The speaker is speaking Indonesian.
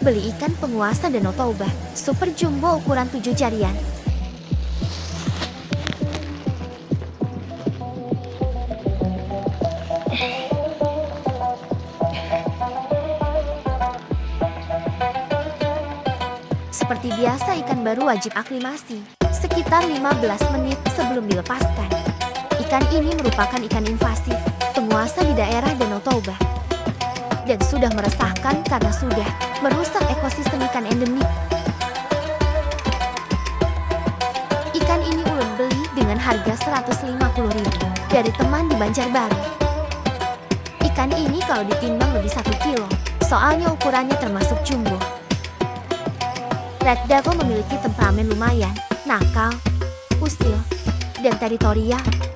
Beli ikan penguasa Danau Toba, super jumbo ukuran 7 jarian. Seperti biasa ikan baru wajib aklimasi, sekitar 15 menit sebelum dilepaskan. Ikan ini merupakan ikan invasif, penguasa di daerah Danau Toba. Dan sudah meresahkan karena sudah merusak ekosistem ikan endemik. Ikan ini ulun beli dengan harga 150.000 dari teman di Banjarbaru. Ikan ini kalau ditimbang lebih 1 kilo, soalnya ukurannya termasuk jumbo. Red Devil memiliki temperamen lumayan, nakal, usil, dan teritorial.